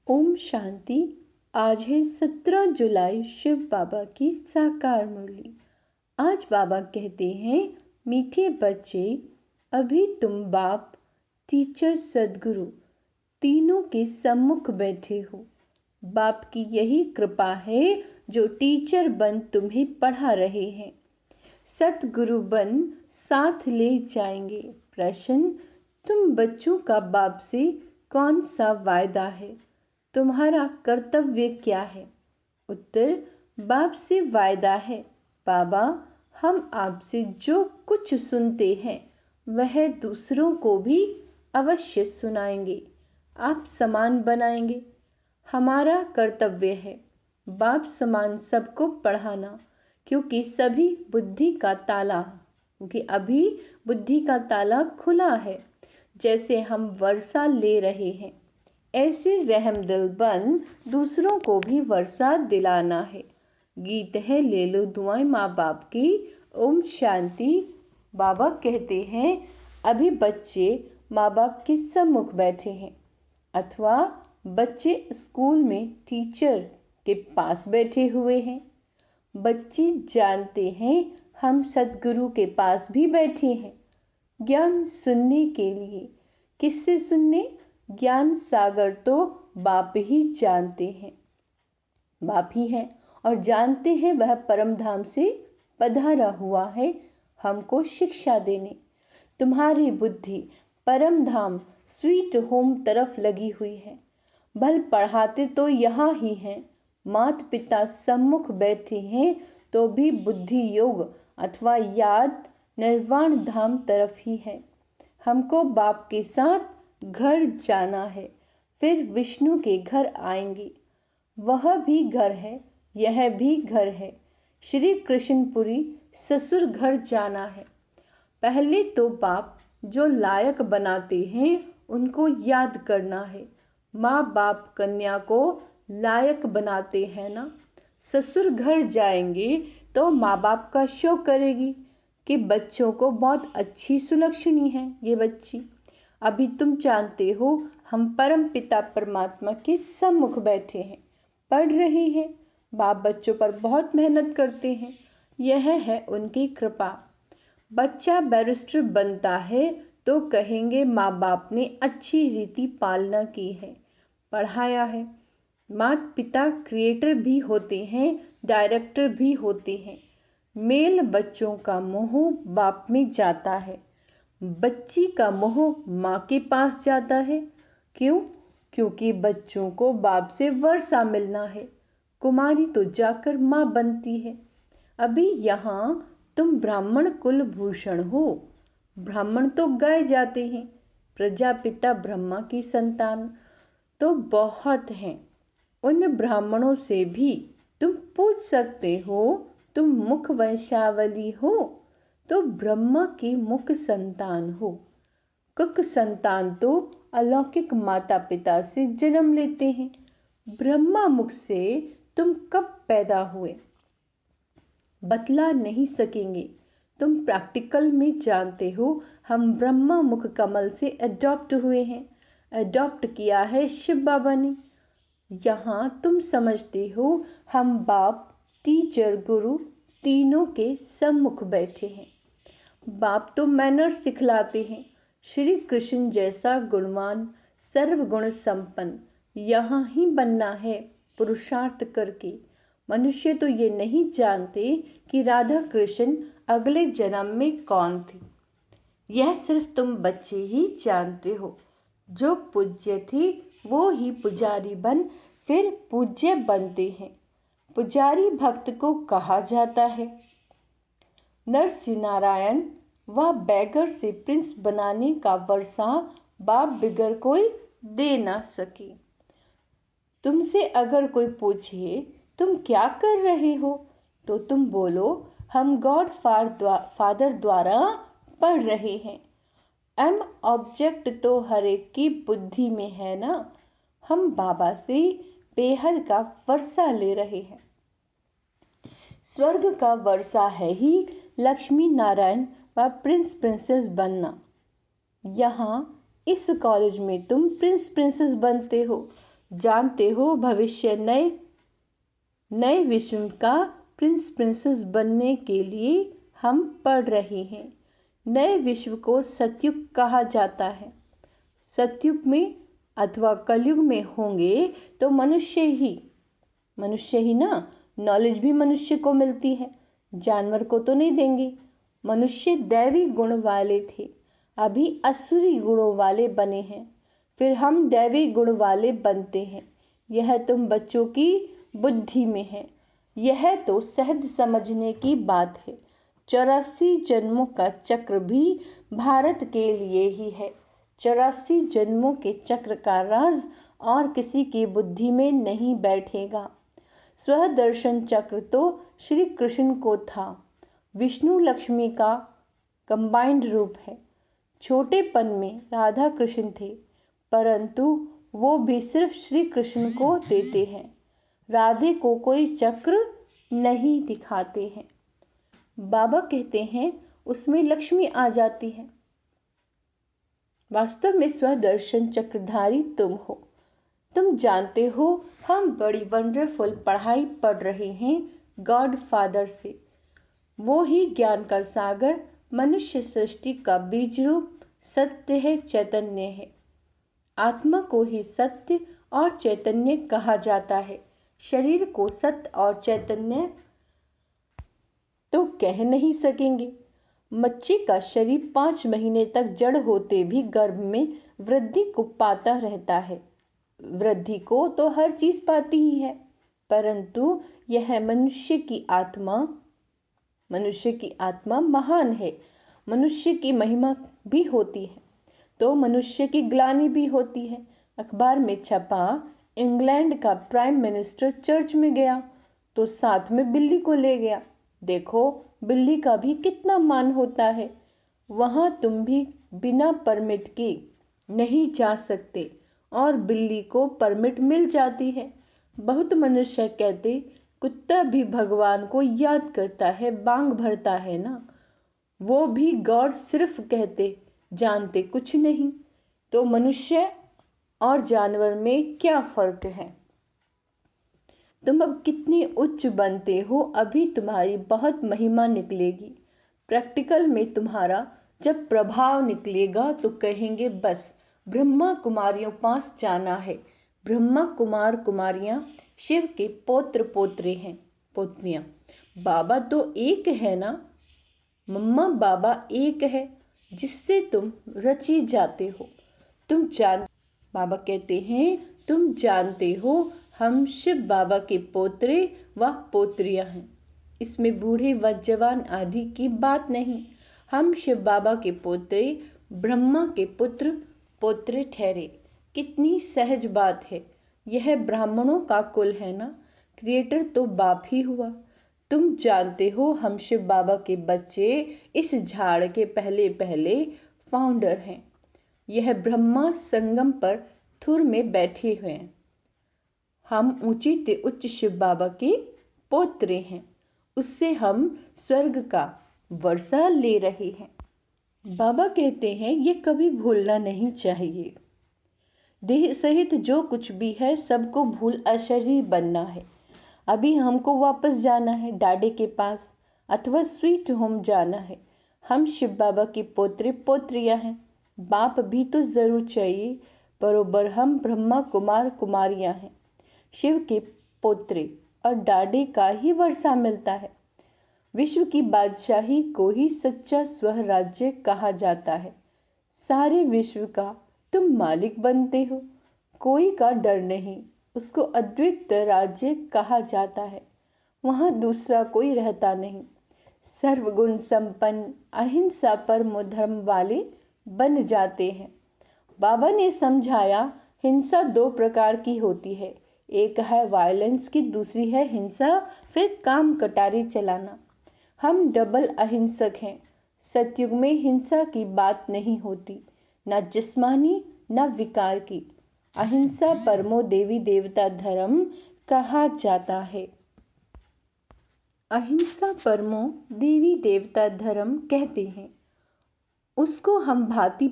ओम शांति। आज है 17 जुलाई, शिव बाबा की साकार मुरली। आज बाबा कहते हैं, मीठे बच्चे, अभी तुम बाप, टीचर, सदगुरु तीनों के सम्मुख बैठे हो। बाप की यही कृपा है जो टीचर बन तुम्हें पढ़ा रहे हैं, सतगुरु बन साथ ले जाएंगे। प्रश्न, तुम बच्चों का बाप से कौन सा वायदा है? तुम्हारा कर्तव्य क्या है? उत्तर, बाप से वायदा है, बाबा हम आपसे जो कुछ सुनते हैं वह दूसरों को भी अवश्य सुनाएंगे, आप समान बनाएंगे। हमारा कर्तव्य है बाप समान सबको पढ़ाना, क्योंकि सभी बुद्धि का ताला, क्योंकि अभी बुद्धि का ताला खुला है। जैसे हम वर्षा ले रहे हैं, ऐसे रहमदिल बन दूसरों को भी वर्षा दिलाना है। गीत है ले लो दुआएं माँ बाप की। ओम शांति। बाबा कहते हैं, अभी बच्चे माँ बाप के सम्मुख बैठे हैं, अथवा बच्चे स्कूल में टीचर के पास बैठे हुए हैं। बच्चे जानते हैं हम सदगुरु के पास भी बैठे हैं, ज्ञान सुनने के लिए। किससे सुनने? ज्ञान सागर तो बाप ही जानते हैं, बाप ही हैं और जानते हैं वह परम धाम से पधारा हुआ है हमको शिक्षा देने। तुम्हारी बुद्धि परम धाम स्वीट होम तरफ लगी हुई है। भल पढ़ाते तो यहाँ ही हैं, माता पिता सम्मुख बैठे हैं तो भी बुद्धि योग अथवा याद निर्वाण धाम तरफ ही है। हमको बाप के साथ घर जाना है, फिर विष्णु के घर आएंगे। वह भी घर है, यह भी घर है। श्री कृष्णपुरी ससुर घर जाना है। पहले तो बाप जो लायक बनाते हैं उनको याद करना है। माँ बाप कन्या को लायक बनाते हैं ना। ससुर घर जाएंगे तो माँ बाप का शौक करेगी कि बच्चों को बहुत अच्छी सुलक्षणी है ये बच्ची। अभी तुम जानते हो हम परम पिता परमात्मा के सम्मुख बैठे हैं, पढ़ रहे हैं। बाप बच्चों पर बहुत मेहनत करते हैं, यह है उनकी कृपा। बच्चा बैरिस्टर बनता है तो कहेंगे माँ बाप ने अच्छी रीति पालना की है, पढ़ाया है। माता पिता क्रिएटर भी होते हैं, डायरेक्टर भी होते हैं। मेल बच्चों का मोह बाप में जाता है, बच्ची का मोह माँ के पास जाता है। क्यों? क्योंकि बच्चों को बाप से वर्षा मिलना है। कुमारी तो जाकर माँ बनती है। अभी यहाँ तुम ब्राह्मण कुल भूषण हो। ब्राह्मण तो गाए जाते हैं, प्रजापिता ब्रह्मा की संतान तो बहुत हैं। उन ब्राह्मणों से भी तुम पूछ सकते हो, तुम मुख वंशावली हो तो ब्रह्मा की मुख संतान हो। कुक संतान तो अलौकिक माता पिता से जन्म लेते हैं। ब्रह्मा मुख से तुम कब पैदा हुए बतला नहीं सकेंगे। तुम प्रैक्टिकल में जानते हो हम ब्रह्मा मुख कमल से अडॉप्ट हुए हैं, अडॉप्ट किया है शिव बाबा ने। यहाँ तुम समझते हो हम बाप, टीचर, गुरु तीनों के सम्मुख बैठे हैं। बाप तो मैनर सिखलाते हैं। श्री कृष्ण जैसा गुणवान, सर्वगुण संपन्न यहाँ ही बनना है पुरुषार्थ करके। मनुष्य तो ये नहीं जानते कि राधा कृष्ण अगले जन्म में कौन थे। यह सिर्फ तुम बच्चे ही जानते हो। जो पूज्य थे वो ही पुजारी बन फिर पूज्य बनते हैं। पुजारी भक्त को कहा जाता है। नरसिंह नारायण व बैगर से प्रिंस बनाने का वर्षा बाप बिगर कोई दे ना सके। तुमसे अगर कोई पूछे तुम क्या कर रहे हो तो तुम बोलो हम गॉड फादर द्वारा पढ़ रहे हैं। एम ऑब्जेक्ट तो हर एक की बुद्धि में है ना। हम बाबा से बेहद का वर्षा ले रहे हैं। स्वर्ग का वर्षा है ही लक्ष्मी नारायण व प्रिंस प्रिंसेस बनना। यहाँ इस कॉलेज में तुम प्रिंस प्रिंसेस बनते हो जानते हो भविष्य नए विश्व का प्रिंस प्रिंसेस बनने के लिए हम पढ़ रहे हैं। नए विश्व को सतयुग कहा जाता है। सतयुग में अथवा कलयुग में होंगे तो मनुष्य ही ना, नॉलेज भी मनुष्य को मिलती है, जानवर को तो नहीं देंगे। मनुष्य दैवी गुण वाले थे, अभी असुरी गुणों वाले बने हैं, फिर हम दैवी गुण वाले बनते हैं। यह तुम बच्चों की बुद्धि में है, यह तो सहज समझने की बात है। 84 जन्मों का चक्र भी भारत के लिए ही है। 84 जन्मों के चक्र का राज और किसी की बुद्धि में नहीं बैठेगा। स्वदर्शन चक्र तो श्री कृष्ण को था, विष्णु लक्ष्मी का कंबाइंड रूप है। छोटेपन में राधा कृष्ण थे, परंतु वो भी सिर्फ श्री कृष्ण को देते हैं, राधे को कोई चक्र नहीं दिखाते हैं। बाबा कहते हैं उसमें लक्ष्मी आ जाती है। वास्तव में स्वदर्शन चक्रधारी तुम हो। तुम जानते हो हम बड़ी वंडरफुल पढ़ाई पढ़ रहे हैं गॉड फादर से। वो ही ज्ञान का सागर, मनुष्य सृष्टि का बीज रूप सत्य है, चैतन्य है। आत्मा को ही सत्य और चैतन्य कहा जाता है। शरीर को सत्य और चैतन्य तो कह नहीं सकेंगे। बच्चे का शरीर 5 महीने तक जड़ होते भी गर्भ में वृद्धि को पाता रहता है। वृद्धि को तो हर चीज पाती ही है, परंतु यह मनुष्य की आत्मा महान है। मनुष्य की महिमा भी होती है तो मनुष्य की ग्लानि भी होती है। अखबार में छपा, इंग्लैंड का प्राइम मिनिस्टर चर्च में गया तो साथ में बिल्ली को ले गया। देखो बिल्ली का भी कितना मान होता है। वहां तुम भी बिना परमिट के नहीं जा सकते और बिल्ली को परमिट मिल जाती है। बहुत मनुष्य कहते कुत्ता भी भगवान को याद करता है, बांग भरता है ना। वो भी गॉड सिर्फ कहते, जानते कुछ नहीं। तो मनुष्य और जानवर में क्या फर्क है? तुम अब कितनी उच्च बनते हो, अभी तुम्हारी बहुत महिमा निकलेगी। प्रैक्टिकल में तुम्हारा जब प्रभाव निकलेगा तो कहेंगे बस ब्रह्मा कुमारियों पास जाना है। ब्रह्मा कुमार कुमारियां शिव के पौत्र पोत्रे हैं, पोत्रियां। बाबा तो एक है ना, मम्मा बाबा एक है जिससे तुम रची जाते हो। बाबा कहते हैं तुम जानते हो हम शिव बाबा के पोत्रे व पोत्रियां हैं। इसमें बूढ़े व जवान आदि की बात नहीं। हम शिव बाबा के पोत्रे, ब्रह्मा के पुत्र पोत्रे ठहरे। कितनी सहज बात है। यह ब्राह्मणों का कुल है ना, क्रिएटर तो बाप ही हुआ। तुम जानते हो हम शिव बाबा के बच्चे इस झाड़ के पहले पहले फाउंडर हैं। यह ब्रह्मा संगम पर थुर में बैठे हुए हैं। हम ऊंचे ते उच्च शिव बाबा के पोत्रे हैं, उससे हम स्वर्ग का वर्षा ले रहे हैं। बाबा कहते हैं ये कभी भूलना नहीं चाहिए। देह सहित जो कुछ भी है सबको भूल अशरीर बनना है। अभी हमको वापस जाना है डाडे के पास अथवा स्वीट होम जाना है। हम शिव बाबा के पोत्रे पोत्रियां हैं। बाप भी तो जरूर चाहिए, बरोबर हम ब्रह्मा कुमार कुमारियां हैं, शिव के पोत्रे, और डाडे का ही वर्षा मिलता है। विश्व की बादशाही को ही सच्चा स्वराज्य कहा जाता है। सारे विश्व का तुम मालिक बनते हो, कोई का डर नहीं, उसको अद्वित राज्य कहा जाता है। वहाँ दूसरा कोई रहता नहीं। सर्वगुण संपन्न अहिंसा परमो धर्म वाले बन जाते हैं। बाबा ने समझाया हिंसा 2 प्रकार की होती है, एक है वायलेंस की, दूसरी है हिंसा, फिर काम कटारी चलाना। हम डबल अहिंसक हैं। सतयुग में हिंसा की बात नहीं होती, न जिस्मानी न विकार की। अहिंसा परमो देवी देवता धर्म कहा जाता है। अहिंसा परमो देवी देवता धर्म कहते हैं। उसके हम भांति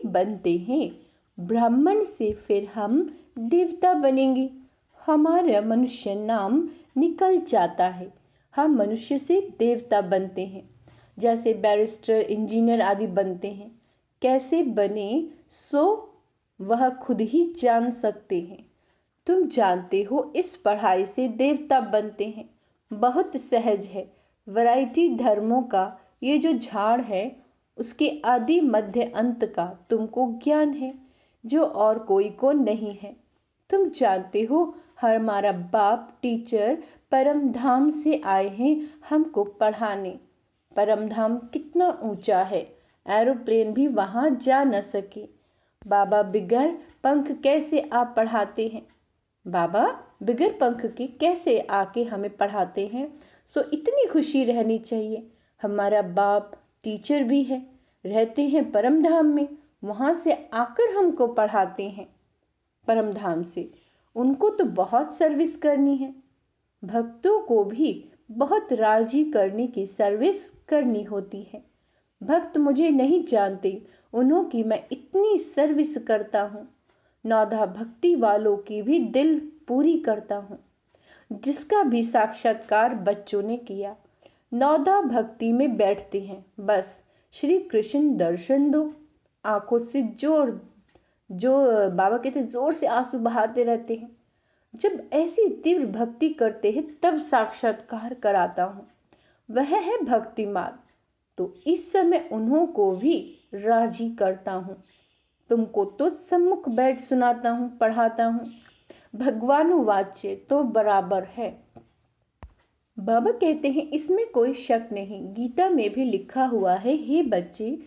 बनते हैं। ब्राह्मण से फिर हम देवता बनेंगे। हमारा मनुष्य नाम निकल जाता है, हम मनुष्य से देवता बनते हैं। जैसे बैरिस्टर, इंजीनियर आदि बनते हैं। कैसे बने सो वह खुद ही जान सकते हैं। तुम जानते हो इस पढ़ाई से देवता बनते हैं। बहुत सहज है। वैरायटी धर्मों का ये जो झाड़ है उसके आदि मध्य अंत का तुमको ज्ञान है, जो और कोई को नहीं है। तुम जानते हो हमारा बाप टीचर परम धाम से आए हैं हमको पढ़ाने। परम धाम कितना ऊंचा है, एरोप्लेन भी वहां जा न सके। बाबा बिगर पंख कैसे आप पढ़ाते हैं? बाबा बिगर पंख के कैसे आके हमें पढ़ाते हैं? सो इतनी खुशी रहनी चाहिए। हमारा बाप टीचर भी है, रहते हैं परम धाम में, वहां से आकर हमको पढ़ाते हैं। परम धाम से उनको तो बहुत सर्विस करनी है। भक्तों को भी बहुत राजी करने की सर्विस करनी होती है। भक्त मुझे नहीं जानते उन्हों की मैं इतनी सर्विस करता हूँ। नौधा भक्ति वालों की भी दिल पूरी करता हूँ। जिसका भी साक्षात्कार बच्चों ने किया, नौधा भक्ति में बैठते हैं। बस श्री कृष्ण दर्शन दो। आंखों से जोर जो बाबा कहते जोर से आंसू बहाते रहते हैं। जब ऐसी तीव्र भक्ति करते हैं तब साक्षात्कार कराता हूँ। वह है भक्ति मार्ग। तो इस समय उन्हों को भी राजी करता हूँ। तुमको तो सम्मुख बैठ सुनाता हूँ, पढ़ाता हूँ। भगवानुवाच्य तो बराबर है। बाबा कहते हैं इसमें कोई शक नहीं। गीता में भी लिखा हुआ है, हे बच्चे,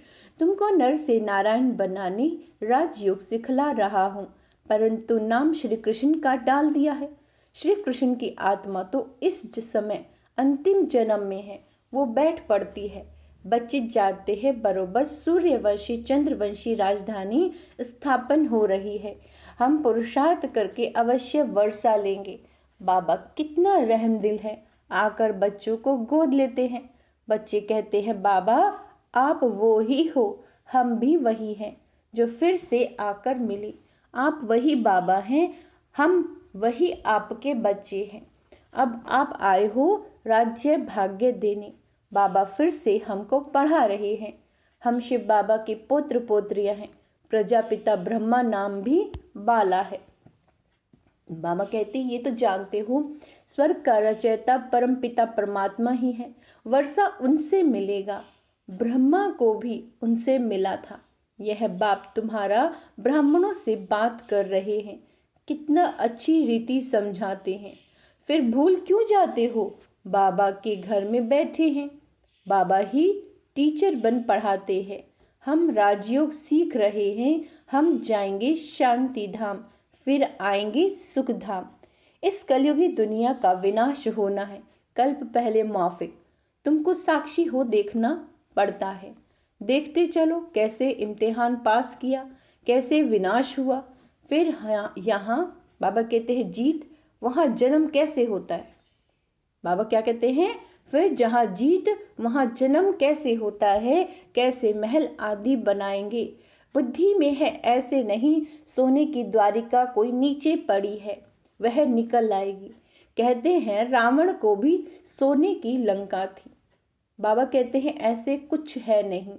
तुमको नर से नारायण बनाने राजयोग सिखला रहा हूँ, परंतु नाम श्री कृष्ण का डाल दिया है। श्री कृष्ण की आत्मा तो इस समय अंतिम जन्म में है, वो बैठ पड़ती है। बच्चे जानते हैं बरोबर सूर्यवंशी चंद्रवंशी राजधानी स्थापन हो रही है। हम पुरुषार्थ करके अवश्य वर्षा लेंगे। बाबा कितना रहमदिल है, आकर बच्चों को गोद लेते हैं। बच्चे कहते हैं बाबा आप वो ही हो, हम भी वही हैं जो फिर से आकर मिले। आप वही बाबा हैं, हम वही आपके बच्चे हैं। अब आप आए हो राज्य भाग्य देने। बाबा फिर से हमको पढ़ा रहे हैं। हम शिव बाबा के पुत्र पोत्रियां हैं। प्रजापिता ब्रह्मा नाम भी बाला है। बाबा कहते ये तो जानते हो स्वर्ग का रचयिता परम पिता परमात्मा ही है। वर्षा उनसे मिलेगा। ब्रह्मा को भी उनसे मिला था। यह बाप तुम्हारा ब्राह्मणों से बात कर रहे हैं, कितना अच्छी रीति समझाते हैं। फिर भूल क्यों जाते हो? बाबा के घर में बैठे हैं, बाबा ही टीचर बन पढ़ाते हैं। हम राजयोग सीख रहे हैं। हम जाएंगे शांति धाम, फिर आएंगे सुख धाम। इस कलयुगी दुनिया का विनाश होना है। कल्प पहले माफिक, तुमको साक्षी हो देखना पड़ता है। देखते चलो कैसे इम्तिहान पास किया, कैसे विनाश हुआ। फिर यहाँ बाबा कहते हैं जीत, वहाँ जन्म कैसे होता है। बाबा क्या कहते हैं, फिर जहाँ जीत वहाँ जन्म कैसे होता है, कैसे महल आदि बनाएंगे। बुद्धि में है ऐसे नहीं, सोने की द्वारिका कोई नीचे पड़ी है, वह निकल आएगी। कहते हैं रावण को भी सोने की लंका थी। बाबा कहते हैं ऐसे कुछ है नहीं।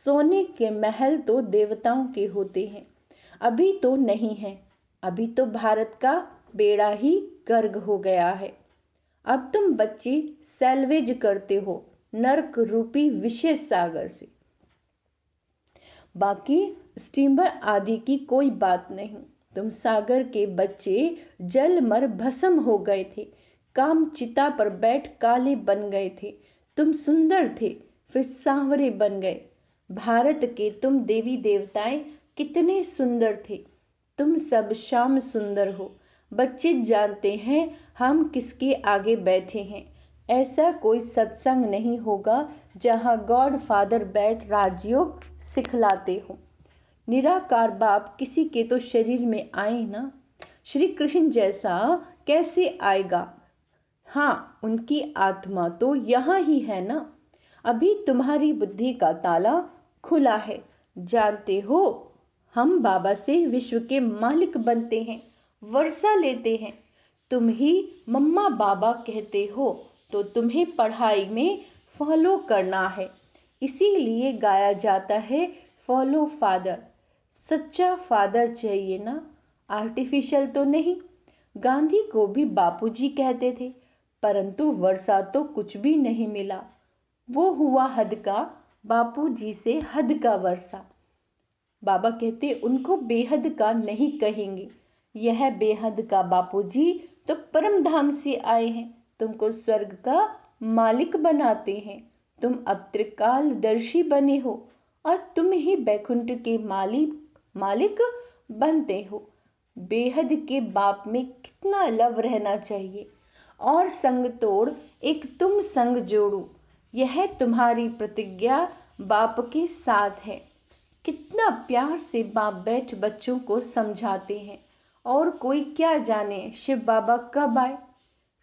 सोने के महल तो देवताओं के होते हैं, अभी तो नहीं है। अभी तो भारत का बेड़ा ही गर्क हो गया है। अब तुम बच्चे सैल्वेज करते हो नरक रूपी विशेष सागर से। बाकी स्टीमर आदि की कोई बात नहीं। तुम सागर के बच्चे जल मर भस्म हो गए थे, काम चिता पर बैठ काले बन गए थे। तुम सुंदर थे, फिर सांवरे बन गए। भारत के तुम देवी देवताएं कितने सुंदर थे, तुम सब शाम सुंदर हो। बच्चे जानते हैं हम किसके आगे बैठे हैं। ऐसा कोई सत्संग नहीं होगा जहाँ गॉड फादर बैठ राजयोग सिखलाते हो। निराकार बाप किसी के तो शरीर में आए ना। श्री कृष्ण जैसा कैसे आएगा? हाँ, उनकी आत्मा तो यहाँ ही है ना। अभी तुम्हारी बुद्धि का ताला खुला है। जानते हो हम बाबा से विश्व के मालिक बनते हैं, वर्षा लेते हैं। तुम ही मम्मा बाबा कहते हो तो तुम्हें पढ़ाई में फॉलो करना है। इसीलिए गाया जाता है फॉलो फादर। सच्चा फादर चाहिए ना, आर्टिफिशियल तो नहीं। गांधी को भी बापूजी कहते थे, परंतु वर्षा तो कुछ भी नहीं मिला। वो हुआ हद का, बापूजी से हद का वर्षा। बाबा कहते उनको बेहद का नहीं कहेंगे। यह बेहद का बापूजी तो परम धाम से आए हैं, तुमको स्वर्ग का मालिक बनाते हैं। तुम अब त्रिकालदर्शी बने हो और तुम ही बैकुंठ के मालिक बनते हो। बेहद के बाप में कितना लव रहना चाहिए। और संग तोड़ एक तुम संग जोड़ो, यह तुम्हारी प्रतिज्ञा बाप के साथ है। कितना प्यार से बाप बैठ बच्चों को समझाते हैं। और कोई क्या जाने शिव बाबा कब आए,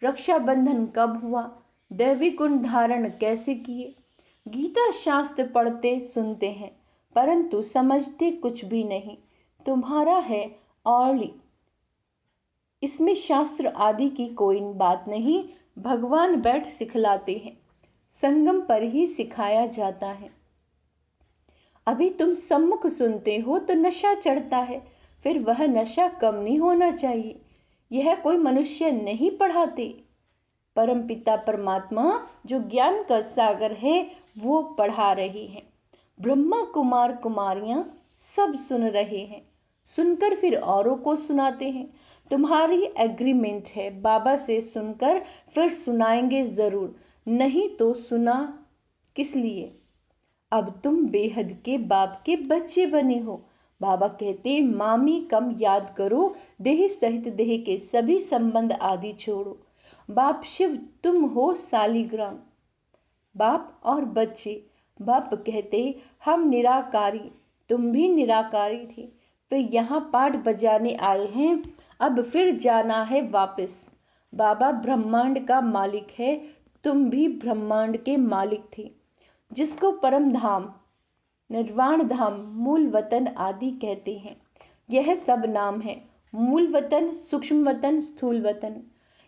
रक्षाबंधन कब हुआ, दैवी गुण धारण कैसे किए। गीता शास्त्र पढ़ते सुनते हैं, परंतु समझते कुछ भी नहीं। तुम्हारा है औली, इसमें शास्त्र आदि की कोई बात नहीं। भगवान बैठ सिखलाते हैं, संगम पर ही सिखाया जाता है। अभी तुम सम्मुख सुनते हो तो नशा चढ़ता है, फिर वह नशा कम नहीं होना चाहिए। यह कोई मनुष्य नहीं पढ़ाते। परमपिता परमात्मा जो ज्ञान का सागर है वो पढ़ा रहे हैं। ब्रह्मा कुमार कुमारियां सब सुन रहे हैं, सुनकर फिर औरों को सुनाते हैं। तुम्हारी एग्रीमेंट है, बाबा से सुनकर फिर सुनाएंगे जरूर, नहीं तो सुना किस लिए। अब तुम बेहद के बाप के बच्चे बने हो। बाबा कहते मामी कम याद करो, देह सहित देह के सभी संबंध आदि छोड़ो। बाप शिव तुम हो सालिग्राम। बाप और बच्चे, बाप कहते हम निराकारी, तुम भी निराकारी थे, फिर यहाँ पाठ बजाने आए हैं, अब फिर जाना है वापस। बाबा ब्रह्मांड का मालिक है, तुम भी ब्रह्मांड के मालिक थे, जिसको परम धाम, निर्वाण धाम, मूल वतन आदि कहते हैं। यह सब नाम है, मूल वतन, सूक्ष्म वतन, स्थूल वतन।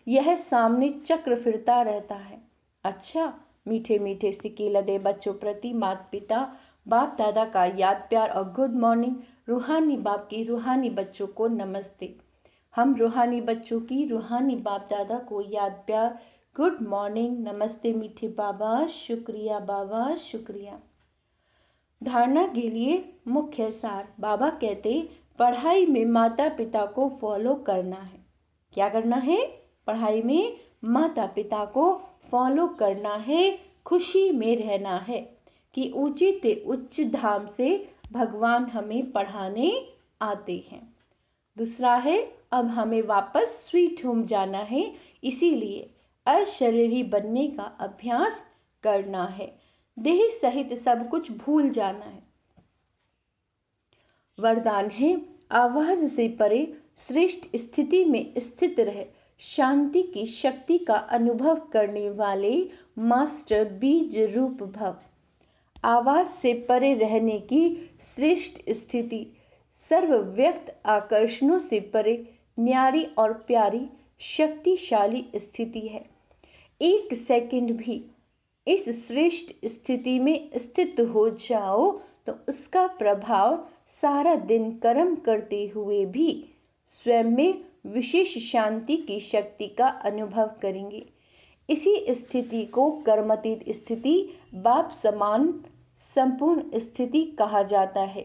यह सामने चक्र फिरता रहता है। अच्छा, मीठे मीठे सिक्के लदे बच्चों प्रति माता पिता बाप दादा का याद प्यार और गुड मॉर्निंग। रूहानी बाप की रूहानी बच्चों को नमस्ते। हम रूहानी बच्चों की रूहानी बाप दादा को याद प्यार, गुड मॉर्निंग, नमस्ते मीठे बाबा, शुक्रिया बाबा, शुक्रिया। धारणा के लिए मुख्य सार। बाबा कहते पढ़ाई में माता पिता को फॉलो करना है। क्या करना है? पढ़ाई में माता पिता को फॉलो करना है, खुशी में रहना है कि ऊंचे ते उच्च धाम से भगवान हमें पढ़ाने आते हैं। दूसरा है अब हमें वापस स्वीट होम जाना है, इसीलिए अशरीरी बनने का अभ्यास करना है, देह सहित सब कुछ भूल जाना है। वरदान है आवाज से परे श्रेष्ठ स्थिति में स्थित रहे, शांति की शक्ति का अनुभव करने वाले मास्टर बीज रूप भव। आवाज से परे रहने की श्रेष्ठ स्थिति सर्व व्यक्त आकर्षणों से परे न्यारी और प्यारी शक्तिशाली स्थिति है। एक सेकंड भी इस श्रेष्ठ स्थिति में स्थित हो जाओ तो उसका प्रभाव सारा दिन कर्म करते हुए भी स्वयं में विशेष शांति की शक्ति का अनुभव करेंगे। इसी स्थिति को कर्मातीत स्थिति, बाप समान संपूर्ण स्थिति कहा जाता है।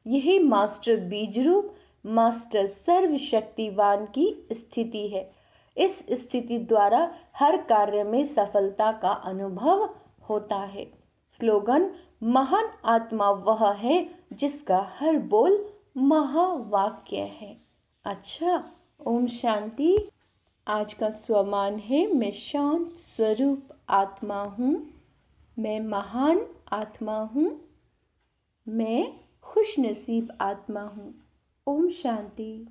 यही मास्टर बीज रूप, मास्टर सर्वशक्तिवान की स्थिति है। इस स्थिति द्वारा हर कार्य में सफलता का अनुभव होता है। स्लोगन महान आत्मा वह है जिसका हर बोल महावाक्य है। अच्छा, ओम शांति। आज का स्वमान है मैं शांत स्वरूप आत्मा हूँ, मैं महान आत्मा हूँ, मैं खुश नसीब आत्मा हूँ। ओम शांति।